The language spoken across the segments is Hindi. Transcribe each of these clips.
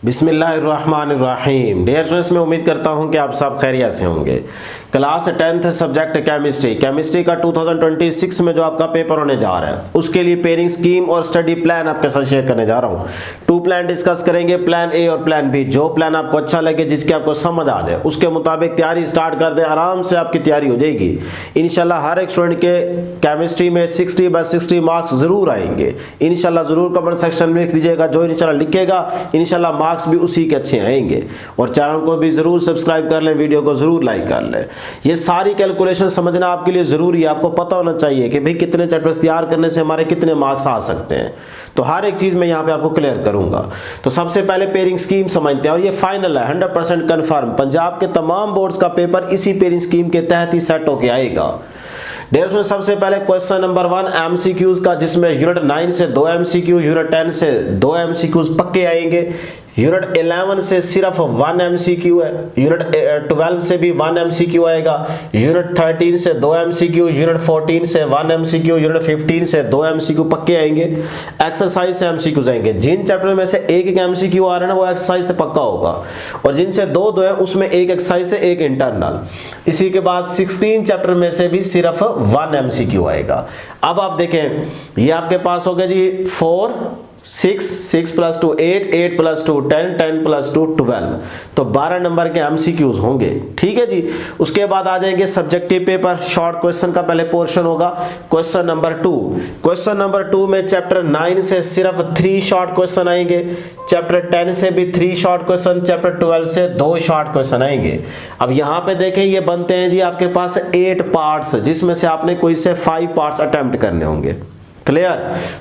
बिस्मिल्लाहिर्रहमानिर्रहीम। डियर स्टूडेंट्स, मैं उम्मीद करता हूं कि आप सब खैरियत से होंगे। क्लास 10th सब्जेक्ट केमिस्ट्री का 2026 में जो आपका पेपर होने जा रहा है उसके लिए पेयरिंग स्कीम और स्टडी प्लान आपके साथ शेयर करने जा रहा हूं। 2 प्लान डिस्कस करेंगे, प्लान ए और प्लान बी। जो प्लान आपको अच्छा लगे, जिसके आपको समझ आ जाए, उसके मुताबिक तैयारी स्टार्ट कर दें। आराम से आपकी तैयारी हो जाएगी इंशाल्लाह। हर एक स्टूडेंट के केमिस्ट्री में 60/60 मार्क्स जरूर आएंगे इंशाल्लाह। जरूर कमेंट सेक्शन में लिख दीजिएगा, जो इंशाल्लाह लिखेगा इंशाल्लाह मार्क्स भी उसी के अच्छे आएंगे। और चैनल को भी जरूर सब्सक्राइब कर लें, वीडियो को जरूर लाइक कर लें। ये सारी कैलकुलेशन समझना आपके लिए जरूरी है। आपको पता होना चाहिए कि भाई कितने चैप्टर्स तैयार करने से हमारे कितने मार्क्स आ सकते हैं। तो हर एक चीज मैं यहाँ पे आपको क्लियर करूंगा। तो सबसे पहले पेयरिंग स्कीम समझते हैं, और ये फाइनल है, 100% कंफर्म। पंजाब के तमाम बोर्ड्स का पेपर इसी पेयरिंग स्कीम के तहत ही सेट होके आएगा। डेढ़ में सबसे पहले क्वेश्चन नंबर 1 एमसीक्यूज का, जिसमें यूनिट 9 से 2 एमसीक्यू, यूनिट 10 से 2 एमसीक्यूज पक्के आएंगे। यूनिट 11 से सिर्फ 1 एमसीक्यू है। यूनिट 12 से भी 1 एमसीक्यू आएगा। यूनिट 13 से 2 एमसीक्यू, यूनिट 14 से 1 एमसीक्यू, यूनिट 15 से 2 एमसीक्यू पक्के आएंगे। एक्सरसाइज से एमसीक्यूज आएंगे। जिन चैप्टर में से एक एमसीक्यू आ रहा है ना, वो एक्सरसाइज से पक्का होगा, और जिनसे दो है उसमें एक एक्सरसाइज से एक इंटरनल। इसी के बाद 16 चैप्टर में से भी सिर्फ 1 एमसीक्यू आएगा। अब आप देखें, ये आपके पास हो गया जी 4 6 6 + 2 8 8 + 2 10 10 + 2 12। तो 12 नंबर के एमसीक्यूज होंगे। ठीक है जी। उसके बाद आ जाएंगे सब्जेक्टिव पेपर। शॉर्ट क्वेश्चन का पहले पोर्शन होगा। Question number 2। क्वेश्चन नंबर 2 में चैप्टर 9 से सिर्फ 3 शॉर्ट क्वेश्चन आएंगे। चैप्टर 10 से भी 3 शॉर्ट क्वेश्चन। चैप्टर 12 से 2 शॉर्ट क्वेश्चन आएंगे। अब यहां पे देखें, ये बनते हैं जी आपके पास 8 पार्ट्स, जिसमें से आपने कोई से 5 पार्ट्स अटेम्प्ट करने होंगे। क्लियर।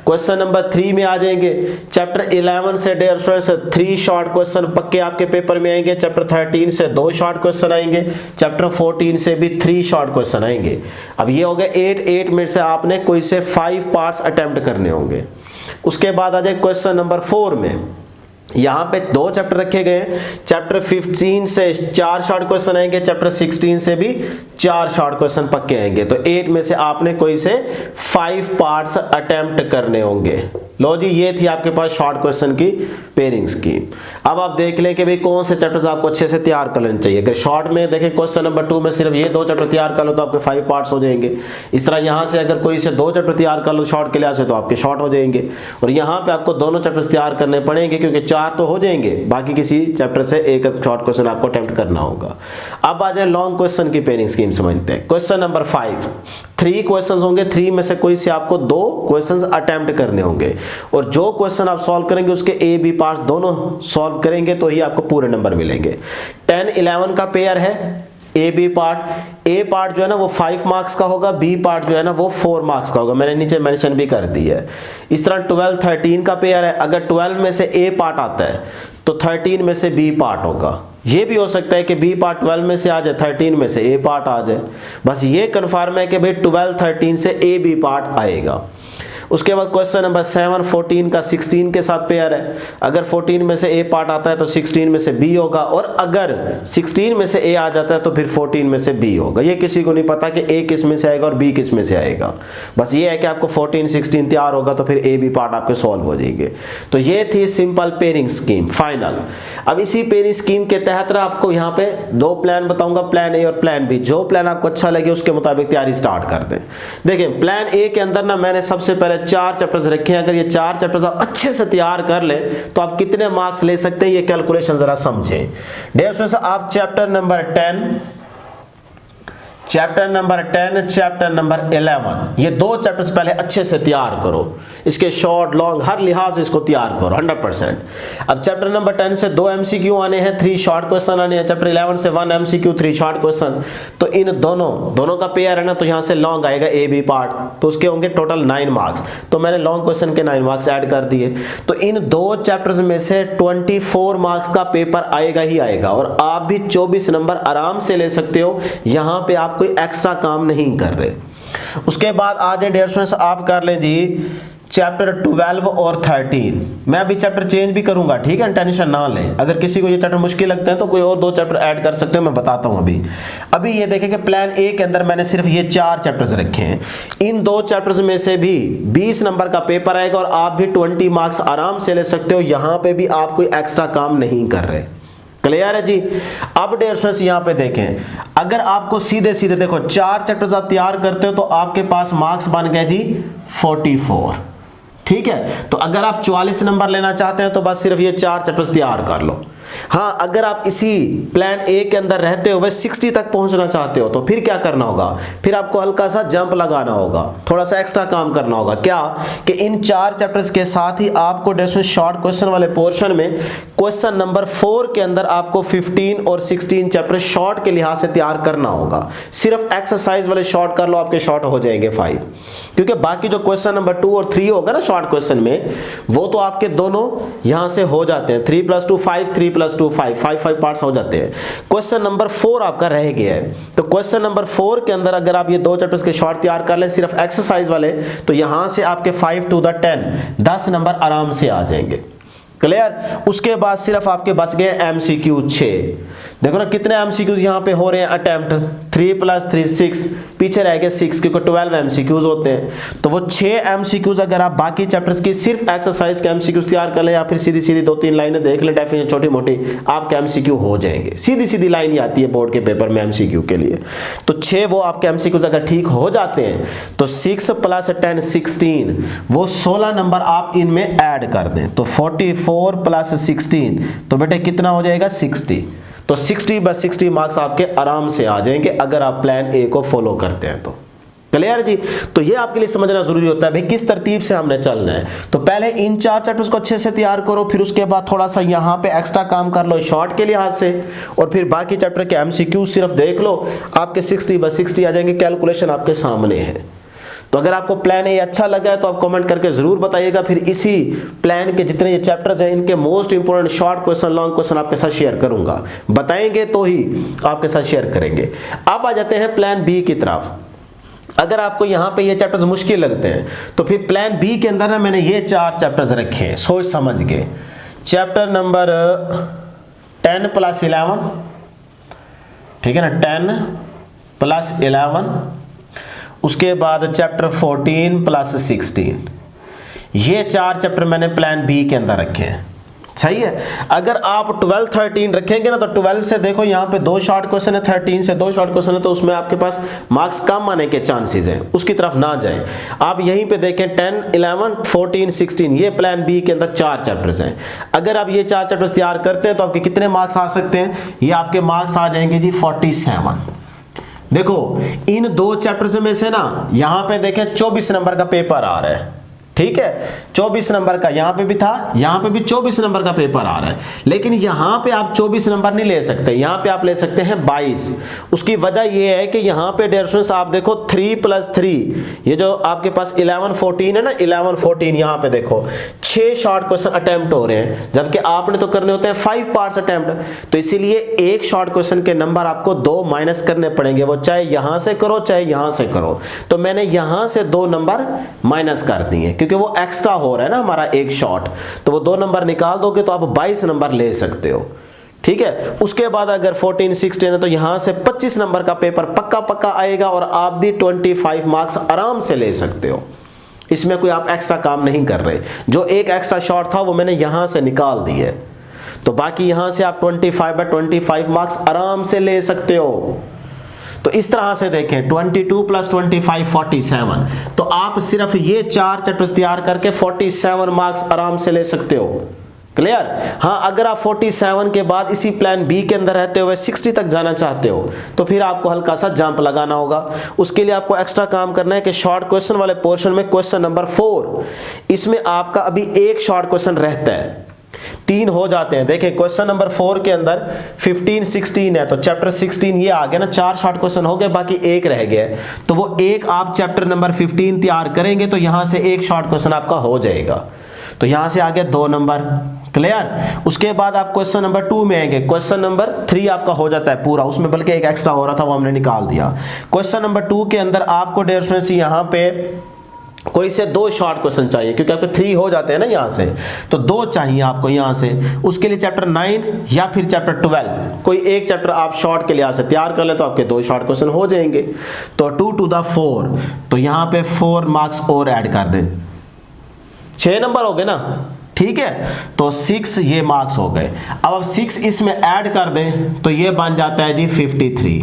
क्वेश्चन नंबर 3 में आ जाएंगे। चैप्टर 11 से 150 से 3 शॉर्ट क्वेश्चन पक्के आपके पेपर में आएंगे। चैप्टर 13 से 2 शॉर्ट क्वेश्चन आएंगे। चैप्टर 14 से भी 3 शॉर्ट क्वेश्चन आएंगे। अब ये हो गए 8 में से आपने कोई से 5 पार्ट्स अटेम्प्ट करने होंगे। उसके बाद आ जाए क्वेश्चन नंबर 4 में। यहां पे 2 चैप्टर रखे गए। चैप्टर 15 से 4 शॉर्ट क्वेश्चन आएंगे। चैप्टर 16 से भी 4 शॉर्ट क्वेश्चन पक्के आएंगे। तो 8 में से आपने कोई से 5 पार्ट्स अटेम्प्ट करने होंगे। लो जी, ये थी आपके पास शॉर्ट क्वेश्चन की पेयरिंग स्कीम। अब आप देख लें कि भाई कौन से चैप्टर्स आपको अच्छे से तैयार कर लेने चाहिए। अगर शॉर्ट में देखें, क्वेश्चन नंबर 2 में सिर्फ ये 2 चैप्टर तैयार कर लो तो आपके 5 पार्ट्स हो जाएंगे। इस तरह यहां से अगर कोई से 2 चैप्टर तैयार कर लो शॉर्ट के लिहाज से, तो आपके शॉर्ट हो जाएंगे। और यहां पे आपको दोनों चैप्टर्स तैयार करने पड़ेंगे, क्योंकि 4 तो हो जाएंगे, बाकी किसी चैप्टर से एक शॉर्ट क्वेश्चन आपको अटेम्प्ट करना होगा। अब आ जाए लॉन्ग क्वेश्चन की पेयरिंग स्कीम समझते हैं। क्वेश्चन नंबर 5, 3 क्वेश्चंस होंगे। 3 में से कोई से आपको 2 क्वेश्चंस अटेम्प्ट करने होंगे, और जो क्वेश्चन आप सॉल्व करेंगे उसके ए बी पार्ट्स दोनों सॉल्व करेंगे तो ही आपको पूरे नंबर मिलेंगे। 10 11 का पेयर है A B part. A part जो है ना वो 5 मार्क्स का होगा, बी पार्ट जो है ना वो 4 मार्क्स का होगा। मैंने नीचे मेंशन भी कर दी है। इस तरह 12 13 का पेयर है। अगर 12 में से ए पार्ट आता है तो 13 में से बी पार्ट होगा। ये भी हो सकता है कि बी पार्ट 12 में से आ जाए, 13 में से ए पार्ट आ जाए। बस ये कंफर्म है कि भाई 12 13 से ए बी पार्ट आएगा। उसके बाद क्वेश्चन नंबर 7 14 का 16 के साथ पेयर है। अगर 14 में से ए पार्ट आता है तो 16 में से बी होगा, और अगर 16 में से ए आ जाता है तो फिर 14 में से बी होगा। ये किसी को नहीं पता कि ए किस में से आएगा और बी किस में से आएगा। बस ये है कि आपको 14 16 तैयार होगा तो फिर ए बी पार्ट आपके सॉल्व हो जाएंगे। तो ये थी सिंपल पेयरिंग स्कीम फाइनल। अब इसी पेयरिंग स्कीम के तहत ना आपको यहाँ पे 2 प्लान बताऊंगा, प्लान ए और प्लान बी। जो प्लान आपको अच्छा लगे उसके मुताबिक तैयारी स्टार्ट कर दें। देखिए, प्लान ए के अंदर ना मैंने सबसे पहले 4 चैप्टर्स रखे हैं। अगर ये 4 चैप्टर्स आप अच्छे से तैयार कर ले तो आप कितने मार्क्स ले सकते हैं, ये कैलकुलेशन जरा समझें। डेढ़ से आप chapter number 10, chapter number 10, chapter number 11, ये 2 चैप्टर्स पहले अच्छे से तैयार करो। इसके शॉर्ट लॉन्ग हर लिहाज से इसको तैयार करो 100%। अब चैप्टर नंबर 10 से 2 एमसीक्यू आने हैं, 3 शॉर्ट क्वेश्चन आने हैं। चैप्टर 11 से 1 एमसीक्यू, 3 शॉर्ट क्वेश्चन। तो इन दोनों का पेयर है ना, तो यहां से लॉन्ग आएगा ए बी पार्ट, तो उसके होंगे टोटल 9 मार्क्स। तो मैंने लॉन्ग क्वेश्चन के 9 मार्क्स ऐड कर दिए। तो इन 2 चैप्टर्स में से 24 मार्क्स का पेपर आएगा ही आएगा, और आप भी 24 नंबर आराम से ले सकते हो। यहां पे आप कोई एक्स्ट्रा काम नहीं कर रहे। उसके बाद आ जाए डेढ़ आप कर लें जी चैप्टर 12 और 13, मैं अभी चैप्टर चेंज भी करूंगा, ठीक है, टेंशन ना लें। अगर किसी को ये चैप्टर मुश्किल लगते हैं तो कोई और 2 चैप्टर ऐड कर सकते हो, मैं बताता हूं। अभी ये देखें कि प्लान ए के अंदर मैंने सिर्फ ये 4 चैप्टर्स रखे हैं। इन 2 चैप्टर्स में से भी 20 नंबर का पेपर आएगा और आप भी 20 मार्क्स आराम से ले सकते हो। यहां पे भी आप कोई एक्स्ट्रा काम नहीं कर रहे। क्लियर है जी। अब डियर स्टूडेंट्स यहां पे देखें, अगर आपको सीधे सीधे देखो 4 चैप्टर्स आप तैयार करते हो तो आपके पास मार्क्स बन गए जी 44, ठीक है। तो अगर आप 44 नंबर लेना चाहते हैं तो बस सिर्फ ये 4 चैप्टर्स तैयार कर लो। हाँ, अगर आप इसी प्लान ए के अंदर रहते हुए 60 तक पहुंचना चाहते हो तो फिर क्या करना होगा, फिर आपको हल्का सा जंप लगाना होगा, थोड़ा सा एक्स्ट्रा काम करना होगा। क्या कि इन 4 चैप्टर्स के साथ ही आपको शॉर्ट क्वेश्चन वाले पोर्शन में क्वेश्चन नंबर 4 के अंदर आपको 15 और 16 चैप्टर शॉर्ट के लिहाज से तैयार करना होगा। सिर्फ एक्सरसाइज वाले शॉर्ट कर लो, आपके शॉर्ट हो जाएंगे 5, क्योंकि बाकी जो क्वेश्चन नंबर 2 और 3 होगा ना शॉर्ट क्वेश्चन में, वो तो आपके दोनों यहां से हो जाते हैं। 3 + 2 5, 3 + 2 5, 5 पार्ट्स हो जाते हैं। क्वेश्चन नंबर 4 आपका रह गया है, तो क्वेश्चन नंबर 4 के अंदर अगर आप ये 2 चैप्टर्स के शॉर्ट तैयार कर लें सिर्फ एक्सरसाइज वाले, तो यहां से आपके 5 to the 10 नंबर आराम से आ जाएंगे। क्लियर। उसके बाद सिर्फ आपके बच गए एमसीक्यू 6। देखो ना कितने एमसीक्यूज यहां पे हो रहे हैं अटेम्प्ट, 3 + 3 6, पीछे रह गए 6 क्योंकि 12 एमसीक्यूज होते हैं। तो वो 6 एमसीक्यूज अगर आप बाकी चैप्टर्स की सिर्फ एक्सरसाइज के एमसीक्यूज तैयार कर ले या फिर सीधी सीधी 2-3 लाइनें देख ले डेफिनेशन छोटी मोटी, आपके एमसीक्यू हो जाएंगे। सीधी सीधी लाइन ही आती है बोर्ड के पेपर में एमसीक्यू के लिए। तो 6 वो आपके एमसीक्यूज अगर ठीक हो जाते हैं तो 6 + 10 16, वो 16 नंबर आप इनमें ऐड कर दें तो 44 + 16, तो बेटे कितना हो जाएगा 60। तो 60/60 मार्क्स आपके आराम से आ जाएंगे अगर आप प्लान ए को फॉलो करते हैं तो। क्लियर जी। तो ये आपके लिए समझना जरूरी होता है भाई किस तरतीब से हमने चलना है। तो पहले इन 4 चैप्टर्स को अच्छे से तैयार करो, फिर उसके बाद थोड़ा सा यहाँ पे एक्स्ट्रा काम कर लो शॉर्ट के लिहाज से, और फिर बाकी चैप्टर के एमसीक्यू सिर्फ देख लो, आपके 60/60 आ जाएंगे। कैलकुलेशन आपके सामने है। तो अगर आपको प्लान ए अच्छा लगा है तो आप कमेंट करके जरूर बताइएगा। फिर इसी प्लान के जितने ये चैप्टर्स हैं इनके most important short question long question आपके साथ शेयर करूंगा। बताएंगे तो ही आपके साथ शेयर करेंगे। अब आ जाते हैं प्लान बी की तरफ। अगर आपको यहाँ पे ये चैप्टर्स मुश्किल लगते हैं तो फिर प्लान बी के अंदर ना मैंने ये 4 चैप्टर्स रखे हैं सोच समझ के। चैप्टर नंबर 10 + 11, ठीक है ना, 10 + 11, उसके बाद चैप्टर 14 + 16, ये 4 चैप्टर मैंने प्लान बी के अंदर रखे हैं। सही है। अगर आप 12 13 रखेंगे ना तो 12 से देखो यहाँ पे 2 शॉर्ट क्वेश्चन है, 13 से 2 शॉर्ट क्वेश्चन है, तो उसमें आपके पास मार्क्स कम आने के चांसेस हैं, उसकी तरफ ना जाएं। आप यहीं पे देखें 10 11 14 16, ये प्लान बी के अंदर 4 चैप्टर्स हैं। अगर आप ये 4 चैप्टर्स तैयार करते हैं तो आपके कितने मार्क्स आ सकते हैं, ये आपके मार्क्स आ जाएंगे जी 47। देखो इन 2 चैप्टर्स में से ना यहां पे देखें 24 नंबर का पेपर आ रहा है, ठीक है, 24 नंबर का यहां पे भी था, यहां पे भी 24 नंबर का पेपर आ रहा है। लेकिन यहां पे आप 24 नंबर नहीं ले सकते, यहां पे आप ले सकते हैं 22। उसकी वजह यह है कि यहां पे डियर स्टूडेंट्स आप देखो 3 + 3, ये जो आपके पास 11 14 है ना, 11 14, यहां पे देखो 6 शॉर्ट क्वेश्चन अटेम्प्ट हो रहे हैं, जबकि आपने तो करने होते हैं 5 पार्ट्स अटेम्प्ट। तो इसीलिए एक शॉर्ट क्वेश्चन के नंबर आपको 2 माइनस करने पड़ेंगे, वो चाहे यहां से करो चाहे यहां से करो। तो मैंने यहां से 2 नंबर माइनस कर दिए क्योंकि वो एक्स्ट्रा हो रहा है ना हमारा एक शॉट, तो वो 2 नंबर निकाल दोगे तो आप 22 नंबर ले सकते हो, ठीक है। उसके बाद अगर 14 16 है तो यहां से 25 नंबर का पेपर पक्का पक्का आएगा और आप भी 25 मार्क्स आराम से ले सकते हो। इसमें कोई आप एक्स्ट्रा काम नहीं कर रहे। जो एक एक्स्ट्रा शॉट था वो मैंने यहां से निकाल दिया, तो बाकी यहां से आप 25/25 मार्क्स आराम से ले सकते हो। तो इस तरह से देखें 22 + 25 47, तो आप सिर्फ ये 4 चैप्टर्स तैयार करके 47 मार्क्स आराम से ले सकते हो। क्लियर। हाँ, अगर आप 47 के बाद इसी प्लान बी के अंदर रहते हुए 60 तक जाना चाहते हो तो फिर आपको हल्का सा जंप लगाना होगा। उसके लिए आपको एक्स्ट्रा काम करना है कि शॉर्ट क्वेश्चन वाले पोर्शन में क्वेश्चन नंबर 4, इसमें आपका अभी एक शॉर्ट क्वेश्चन रहता है, 3 हो जाते हैं। देखें क्वेश्चन नंबर 4 के अंदर 15 16 है, तो चैप्टर 16 ये आ गया ना, 4 शॉर्ट क्वेश्चन हो गए, बाकी एक रह गया है। तो वो एक आप चैप्टर नंबर 15 तैयार करेंगे तो यहां से एक शॉर्ट क्वेश्चन आपका हो जाएगा, तो यहां से आ गया 2 नंबर। क्लियर। उसके बाद आप क्वेश्चन नंबर 2 में आएंगे, क्वेश्चन नंबर 3 आपका हो जाता है पूरा, उसमें बल्कि एक एक्स्ट्रा हो रहा था वो हमने निकाल दिया। क्वेश्चन नंबर 2 के अंदर आपको डियर स्टूडेंट्स यहां पे कोई से 2 शॉर्ट क्वेश्चन चाहिए क्योंकि आपके 3 हो जाते हैं ना यहाँ से, तो 2 चाहिए आपको यहाँ से। उसके लिए चैप्टर 9 या फिर चैप्टर 12 कोई एक चैप्टर आप शॉर्ट के लिहाज से तैयार कर ले तो आपके 2 शॉर्ट क्वेश्चन हो जाएंगे। तो 2 to the 4, तो यहाँ पे 4 मार्क्स और ऐड कर दें, 6 नंबर हो गए ना, ठीक है। तो 6 ये मार्क्स हो गए। अब आप 6 इसमें ऐड कर दें तो ये बन जाता है जी 53।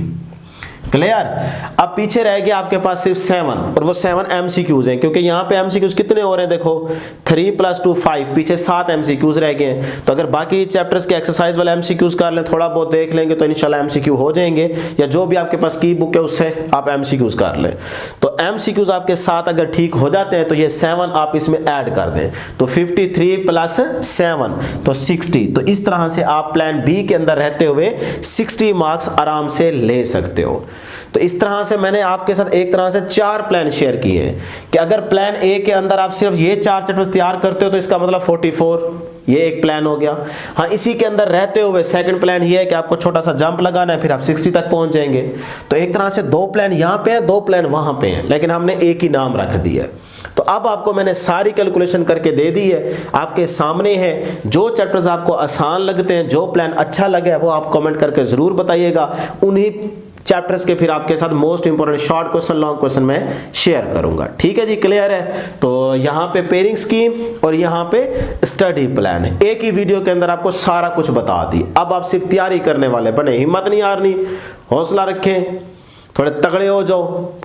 क्लियर। अब पीछे रह गया आपके पास सिर्फ 7, और वो 7 एमसीक्यूज हैं, क्योंकि यहाँ पे एमसीक्यूज कितने हो रहे हैं देखो, 3 + 2 5, पीछे 7 एमसीक्यूज रह गए हैं। तो अगर बाकी चैप्टर्स के एक्सरसाइज वाले एमसीक्यूज कर लें, थोड़ा बहुत देख लेंगे तो इंशाल्लाह एमसीक्यू हो जाएंगे, या जो भी आपके पास की बुक है उससे आप एमसीक्यूज कर लें। तो एमसीक्यूज आपके 7 अगर ठीक हो जाते हैं तो ये 7 आप इसमें ऐड कर दें, तो 53 + 7 तो 60। तो इस तरह से आप प्लान बी के अंदर रहते हुए 60 मार्क्स आराम से ले सकते हो। तो इस तरह से मैंने आपके साथ एक तरह से 4 प्लान शेयर किए हैं कि अगर प्लान ए के अंदर आप सिर्फ ये 4 चैप्टर्स तैयार करते हो तो इसका मतलब 44, ये एक प्लान हो गया। हाँ, इसी के अंदर रहते हुए सेकंड प्लान ये है कि आपको छोटा सा जंप लगाना है, फिर आप 60 तक पहुंच जाएंगे। तो एक तरह से 2 प्लान यहाँ पे हैं, 2 प्लान वहां पे हैं, लेकिन हमने एक ही नाम रख दिया है। तो अब आपको मैंने सारी कैलकुलेशन करके दे दी है, आपके सामने है। जो चैप्टर्स आपको आसान लगते हैं, जो प्लान अच्छा लगे वो आप कमेंट करके जरूर बताइएगा। उन्हीं चैप्टर्स के फिर आपके साथ most important short question, long question मैं शेयर करूंगा। ठीक है जी, क्लियर है। तो यहाँ पे पेयरिंग स्कीम और यहाँ पे स्टडी प्लान है, एक ही वीडियो के अंदर आपको सारा कुछ बता दी। अब आप सिर्फ तैयारी करने वाले बने, हिम्मत नहीं हारनी, हौसला रखें, थोड़े तगड़े हो जाओ,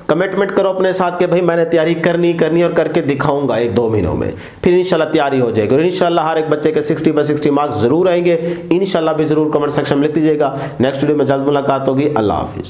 कमिटमेंट करो अपने साथ कि भाई मैंने तैयारी करनी और करके दिखाऊंगा 1-2 महीनों में, फिर इंशाल्लाह तैयारी हो जाएगी। और इंशाल्लाह हर एक बच्चे के 60/60 मार्क्स जरूर आएंगे। इंशाल्लाह भी जरूर कमेंट सेक्शन में लिख दीजिएगा। नेक्स्ट वीडियो में जल्द मुलाकात होगी। अल्लाह हाफिज।